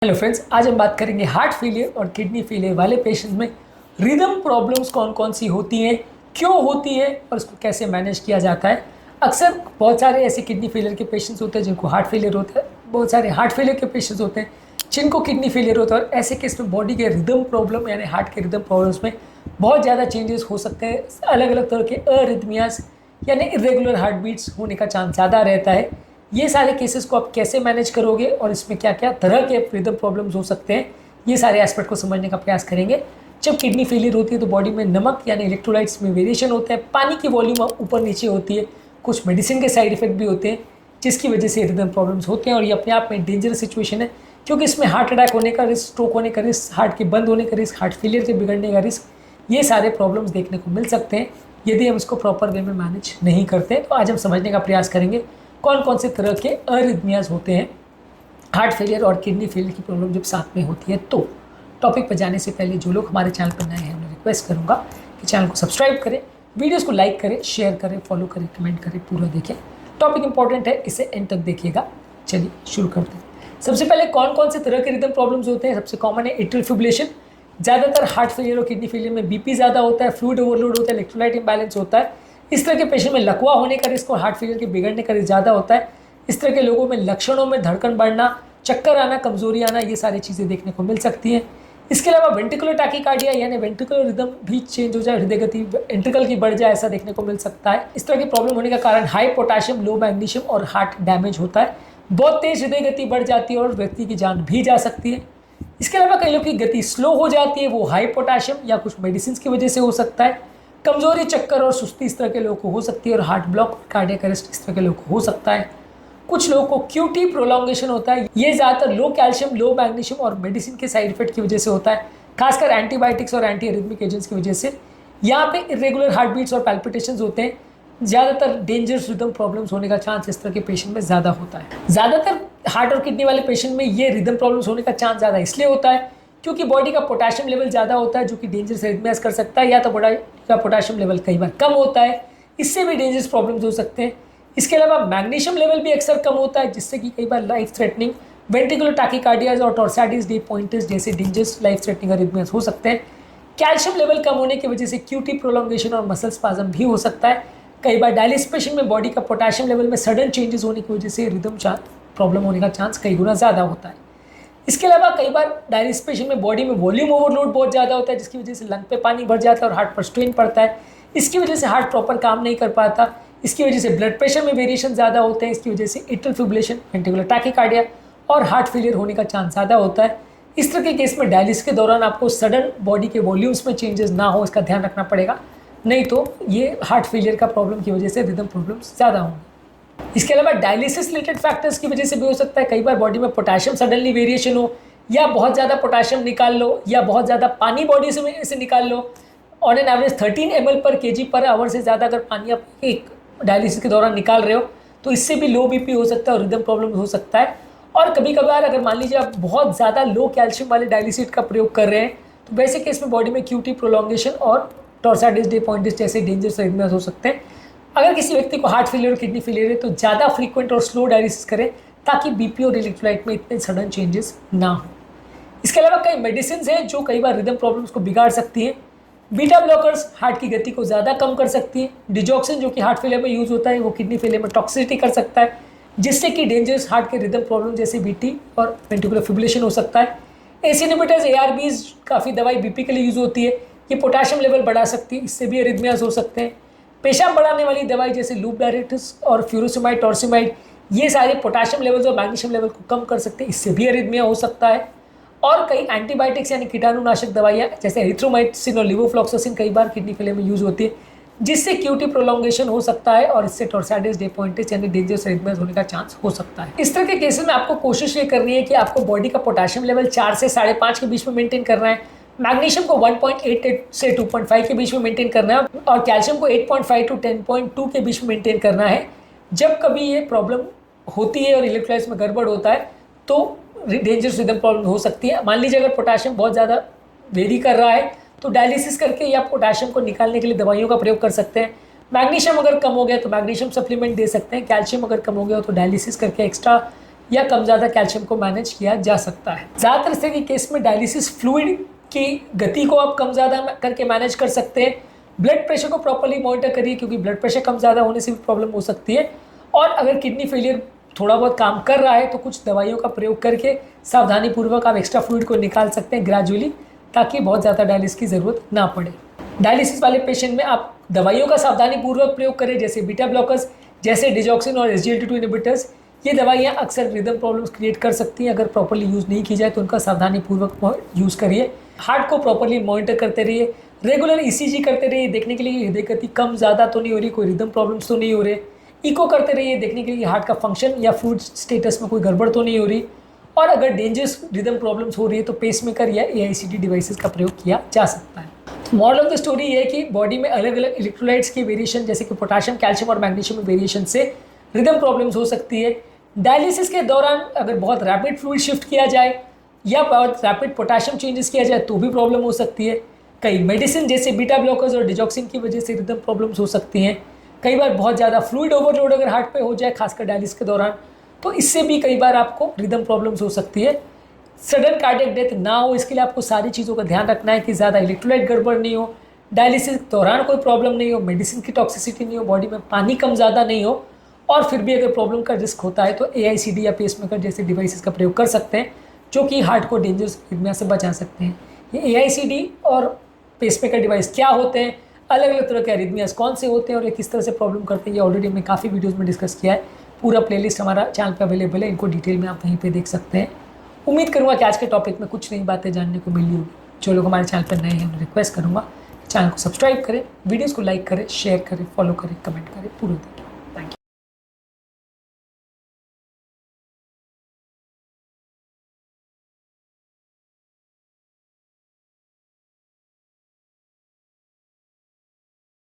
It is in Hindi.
हेलो फ्रेंड्स, आज हम बात करेंगे हार्ट फेलियर और किडनी फेलियर वाले पेशेंट्स में रिदम प्रॉब्लम्स कौन कौन सी होती हैं, क्यों होती है और उसको कैसे मैनेज किया जाता है। अक्सर बहुत सारे ऐसे किडनी फेलियर के पेशेंट्स होते हैं जिनको हार्ट फेलियर होता है, बहुत सारे हार्ट फेलियर के पेशेंट्स होते हैं जिनको किडनी फेलियर होता है। और ऐसे केस में बॉडी के रिदम प्रॉब्लम यानी हार्ट के रिदम प्रॉब्लम्स में बहुत ज़्यादा चेंजेस हो सकते हैं। अलग अलग तरह के अरिथमियाज यानी इरेगुलर हार्ट बीट्स होने का चांस ज़्यादा रहता है। ये सारे केसेस को आप कैसे मैनेज करोगे और इसमें क्या क्या तरह के रिदम प्रॉब्लम्स हो सकते हैं, ये सारे एस्पेक्ट को समझने का प्रयास करेंगे। जब किडनी फेलियर होती है तो बॉडी में नमक यानी इलेक्ट्रोलाइट्स में वेरिएशन होता है, पानी की वॉल्यूम ऊपर नीचे होती है, कुछ मेडिसिन के साइड इफेक्ट भी होते हैं जिसकी वजह से रिदम प्रॉब्लम्स होते हैं। और ये अपने आप में डेंजरस सिचुएशन है क्योंकि इसमें हार्ट अटैक होने का रिस्क, स्ट्रोक होने का रिस्क, हार्ट के बंद होने का रिस्क, हार्ट फेलियर के बिगड़ने का रिस्क, ये सारे प्रॉब्लम्स देखने को मिल सकते हैं यदि हम इसको प्रॉपर वे में मैनेज नहीं करते। तो आज हम समझने का प्रयास करेंगे कौन कौन से तरह के अरिथमियाज होते हैं हार्ट फेलियर और किडनी फेलियर की प्रॉब्लम जब साथ में होती है। तो टॉपिक पर जाने से पहले जो लोग हमारे चैनल पर नए हैं उन्हें रिक्वेस्ट करूंगा कि चैनल को सब्सक्राइब करें, वीडियोस को लाइक करें, शेयर करें, फॉलो करें, कमेंट करें, पूरा देखें। टॉपिक इंपॉर्टेंट है, इसे एंड तक देखिएगा। चलिए शुरू करते हैं। सबसे पहले कौन कौन से तरह के रिदम प्रॉब्लम्स होते हैं। सबसे कॉमन है एट्रियल फिब्रिलेशन। ज़्यादातर हार्ट फेलियर और किडनी फेलियर में बीपी ज़्यादा होता है, फ्लूइड ओवरलोड होता है, इलेक्ट्रोलाइट इम्बैलेंस होता है। इस तरह के पेशेंट में लकवा होने का रिस्क और हार्ट फेलियर के बिगड़ने का रिस्क ज़्यादा होता है। इस तरह के लोगों में लक्षणों में धड़कन बढ़ना, चक्कर आना, कमजोरी आना, ये सारी चीज़ें देखने को मिल सकती हैं। इसके अलावा वेंट्रिकुलर टैकीकार्डिया यानी वेंट्रिकुलर रिदम भी चेंज हो जाए, हृदय गति वेंट्रिकल की बढ़ जाए, ऐसा देखने को मिल सकता है। इस तरह की प्रॉब्लम होने का कारण हाई पोटाशियम, लो मैग्नीशियम और हार्ट डैमेज होता है। बहुत तेज हृदय गति बढ़ जाती है और व्यक्ति की जान भी जा सकती है। इसके अलावा कई लोग की गति स्लो हो जाती है, वो हाई पोटाशियम या कुछ मेडिसिन की वजह से हो सकता है। कमजोरी, चक्कर और सुस्ती इस तरह के लोगों को हो सकती है और हार्ट ब्लॉक, कार्डियक अरेस्ट इस तरह के लोगों को हो सकता है। कुछ लोगों को क्यूटी प्रोलॉन्गेशन होता है, ये ज़्यादातर लो कैल्शियम, लो मैग्नीशियम और मेडिसिन के साइड इफेक्ट की वजह से होता है, खासकर एंटीबायोटिक्स और एंटी एरिथमिक एजेंट्स की वजह से। यहाँ पे इरेगुलर हार्ट बीट्स और पैल्पिटेशंस होते हैं। ज़्यादातर डेंजरस रिदम प्रॉब्लम्स होने का चांस इस तरह के पेशेंट में ज़्यादा होता है। ज़्यादातर हार्ट और किडनी वाले पेशेंट में ये रिदम प्रॉब्लम्स होने का चांस ज़्यादा इसलिए होता है क्योंकि बॉडी का पोटेशियम लेवल ज़्यादा होता है जो कि डेंजरस एरिथमियाज कर सकता है, या तो बॉडी का पोटेशियम लेवल कई बार कम होता है, इससे भी डेंजरस प्रॉब्लम्स हो सकते हैं। इसके अलावा मैग्नीशियम लेवल भी अक्सर कम होता है जिससे कि कई बार लाइफ थ्रेटनिंग वेंट्रिकुलर टैकीकार्डियाज और टॉर्साइटिस डी पॉइंटिस जैसे डेंजरस लाइफ थ्रेटनिंग अरिथमियाज हो सकते हैं। कैल्शियम लेवल कम होने की वजह से क्यूटी प्रोलॉन्गेशन और मसल स्पाज्म भी हो सकता है। कई बार डायलिसिस पेशेंट में बॉडी का पोटेशियम लेवल में सडन चेंजेस होने की वजह से रिदम प्रॉब्लम होने का चांस कई गुना ज़्यादा होता है। इसके अलावा कई बार डायलिसिस पेशेंट में बॉडी में वॉल्यूम ओवरलोड बहुत ज़्यादा होता है जिसकी वजह से लंग पे पानी भर जाता है और हार्ट पर स्ट्रेन पड़ता है। इसकी वजह से हार्ट प्रॉपर काम नहीं कर पाता। इसकी वजह से ब्लड प्रेशर में वेरिएशन ज़्यादा होते हैं। इसकी वजह से एट्रियल फिब्रिलेशन, वेंट्रिकुलर टैकीकार्डिया और हार्ट फेलियर होने का चांस ज़्यादा होता है। इस तरह के केस में डायलिसिस के दौरान आपको सडन बॉडी के वॉल्यूम्स में चेंजेस ना हो, इसका ध्यान रखना पड़ेगा, नहीं तो ये हार्ट फेलियर का प्रॉब्लम की वजह से रिदम प्रॉब्लम्स ज़्यादा होंगे। इसके अलावा डायलिसिस रिलेटेड फैक्टर्स की वजह से भी हो सकता है। कई बार बॉडी में पोटेशियम सडनली वेरिएशन हो, या बहुत ज़्यादा पोटेशियम निकाल लो, या बहुत ज़्यादा पानी बॉडी से निकाल लो। ऑन एन एवरेज 13 ml पर kg पर आवर से ज़्यादा अगर पानी आप एक डायलिसिस के दौरान निकाल रहे हो तो इससे भी लो बीपी हो सकता है और रिदम प्रॉब्लम हो सकता है। और कभी कभार अगर मान लीजिए आप बहुत ज़्यादा लो कैल्शियम वाले डायलिसिस का प्रयोग कर रहे हैं तो वैसे केस में बॉडी में क्यूटी प्रोलॉन्गेशन और टॉर्साइटिस डी पॉइंटिस जैसे डेंजरस अरिथमियाज हो सकते हैं। अगर किसी व्यक्ति को हार्ट फेलियर और किडनी फेलियर है तो ज़्यादा फ्रीक्वेंट और स्लो डायलिसिस करें ताकि बीपी और इलेक्ट्रोलाइट में इतने सडन चेंजेस ना हो। इसके अलावा कई मेडिसिन हैं जो कई बार रिदम प्रॉब्लम्स को बिगाड़ सकती हैं। बीटा ब्लॉकर्स हार्ट की गति को ज़्यादा कम कर सकती है। डिजॉक्सिन जो कि हार्ट फेलियर में यूज़ होता है वो किडनी फेलियर में टॉक्सिसिटी कर सकता है जिससे कि डेंजरस हार्ट के रिदम प्रॉब्लम जैसे बीटी और वेंट्रिकुलर फिब्रिलेशन हो सकता है। एस इनहिबिटर्स, ARBs काफ़ी दवाई बीपी के लिए यूज़ होती है, ये पोटेशियम लेवल बढ़ा सकती है, इससे भी अरिथमियाज हो सकते हैं। पेशाब बढ़ाने वाली दवाई जैसे लूप डायरेटिस और फ्यूरोसिमाइड, टॉर्सिमाइड, ये सारे पोटेशियम लेवल्स और मैग्नीशियम लेवल को कम कर सकते हैं, इससे भी अरिथमिया हो सकता है। और कई एंटीबायोटिक्स यानी कीटाणुनाशक दवाइयाँ जैसे एरिथ्रोमाइसिन और लिवोफ्लॉक्सासिन कई बार किडनी फेलियर में यूज़ होती है जिससे क्यूटी प्रोलॉन्गेशन हो सकता है और इससे टॉर्साइटिस डी पॉइंटिस यानी डेंजरस अरिथमियाज होने का चांस हो सकता है। इस तरह के केसेस में आपको कोशिश ये करनी है कि आपको बॉडी का पोटेशियम लेवल 4 से 5.5 के बीच में मेंटेन करना है, मैग्नीशियम को 1.8 से 2.5 के बीच में मेंटेन करना है और कैल्शियम को 8.5 to 10.2 के बीच में मेंटेन करना है। जब कभी ये प्रॉब्लम होती है और इलेक्ट्रोलाइट्स में गड़बड़ होता है तो डेंजरस रिदम प्रॉब्लम हो सकती है। मान लीजिए अगर पोटेशियम बहुत ज़्यादा वेरी कर रहा है तो डायलिसिस करके या पोटेशियम को निकालने के लिए दवाइयों का प्रयोग कर सकते हैं। मैग्नीशियम अगर कम हो गया तो मैग्नीशियम सप्लीमेंट दे सकते हैं। कैल्शियम अगर कम हो गया तो डायलिसिस करके एक्स्ट्रा या कम ज़्यादा कैल्शियम को मैनेज किया जा सकता है। ज़्यादातर इस तरह के केस में डायलिसिस फ्लूइड की गति को आप कम ज़्यादा करके मैनेज कर सकते हैं। ब्लड प्रेशर को प्रॉपर्ली मॉनिटर करिए, क्योंकि ब्लड प्रेशर कम ज़्यादा होने से भी प्रॉब्लम हो सकती है। और अगर किडनी फेलियर थोड़ा बहुत काम कर रहा है तो कुछ दवाइयों का प्रयोग करके सावधानीपूर्वक आप एक्स्ट्रा फ्लूइड को निकाल सकते हैं ग्रेजुअली, ताकि बहुत ज़्यादा डायलिसिस की ज़रूरत ना पड़े। डायलिसिस वाले पेशेंट में आप दवाइयों का सावधानीपूर्वक प्रयोग करें, जैसे बीटा ब्लॉकर्स, जैसे डिजॉक्सिन और SGLT2 इनहिबिटर्स। ये दवाइयाँ अक्सर रिदम प्रॉब्लम्स क्रिएट कर सकती हैं। अगर प्रॉपर्ली यूज़ नहीं की जाए तो उनका सावधानीपूर्वक यूज़ करिए। हार्ट को प्रॉपर्ली मॉनिटर करते रहिए, रेगुलर ECG करते रहिए, देखने के लिए हृदय गति कम ज़्यादा तो नहीं हो रही, कोई रिदम प्रॉब्लम्स तो नहीं हो रहे। इको करते रहिए, देखने के लिए हार्ट का फंक्शन या फ्लूइड स्टेटस में कोई गड़बड़ तो नहीं हो रही। और अगर डेंजरस रिदम प्रॉब्लम्स हो रही है तो पेसमेकर या AICD डिवाइसेस का प्रयोग किया जा सकता है। मॉरल ऑफ द स्टोरी ये है कि बॉडी में अलग अलग इलेक्ट्रोलाइट्स की वेरिएशन, जैसे कि पोटाशियम, कैल्शियम और मैग्नीशियम में वेरिएशन से रिदम प्रॉब्लम्स हो सकती है। डायलिसिस के दौरान अगर बहुत रैपिड फ्लूइड शिफ्ट किया जाए या बहुत रैपिड पोटाशियम चेंजेस किया जाए तो भी प्रॉब्लम हो सकती है। कई मेडिसिन जैसे बीटा ब्लॉकर्स और डिजॉक्सिन की वजह से रिदम प्रॉब्लम्स हो सकती हैं। कई बार बहुत ज़्यादा फ्लूइड ओवरलोड अगर हार्ट पे हो जाए, खासकर डायलिसिस के दौरान, तो इससे भी कई बार आपको रिदम प्रॉब्लम्स हो सकती है। सडन कार्डियक डेथ ना हो, इसके लिए आपको सारी चीज़ों का ध्यान रखना है कि ज़्यादा इलेक्ट्रोलाइट गड़बड़ नहीं हो, डायलिसिस के दौरान कोई प्रॉब्लम नहीं हो, मेडिसिन की टॉक्सिसिटी नहीं हो, बॉडी में पानी कम ज़्यादा नहीं हो। और फिर भी अगर प्रॉब्लम का रिस्क होता है तो AICD या पेसमेकर जैसे डिवाइसेस का प्रयोग कर सकते हैं, जो कि हार्ट को डेंजरस एरिया से बचा सकते हैं। ये AICD और पेसमेकर डिवाइस क्या होते हैं, अलग अलग तरह के एरिथमियास कौन से होते हैं और ये किस तरह से प्रॉब्लम करते हैं, ये ऑलरेडी हमने काफ़ी वीडियोज़ में डिस्कस किया है। पूरा प्लेलिस्ट हमारा चैनल पर अवेलेबल है, इनको डिटेल में आप वहीं पे देख सकते हैं। उम्मीद करूँगा कि आज के टॉपिक में कुछ नई बातें जानने को मिली होगी। जो लोग हमारे चैनल पर नए हैं, मैं रिक्वेस्ट करूँगा चैनल को सब्सक्राइब करें, वीडियोज़ को लाइक करें, शेयर करें, फॉलो करें, कमेंट करें, पूरा दिन।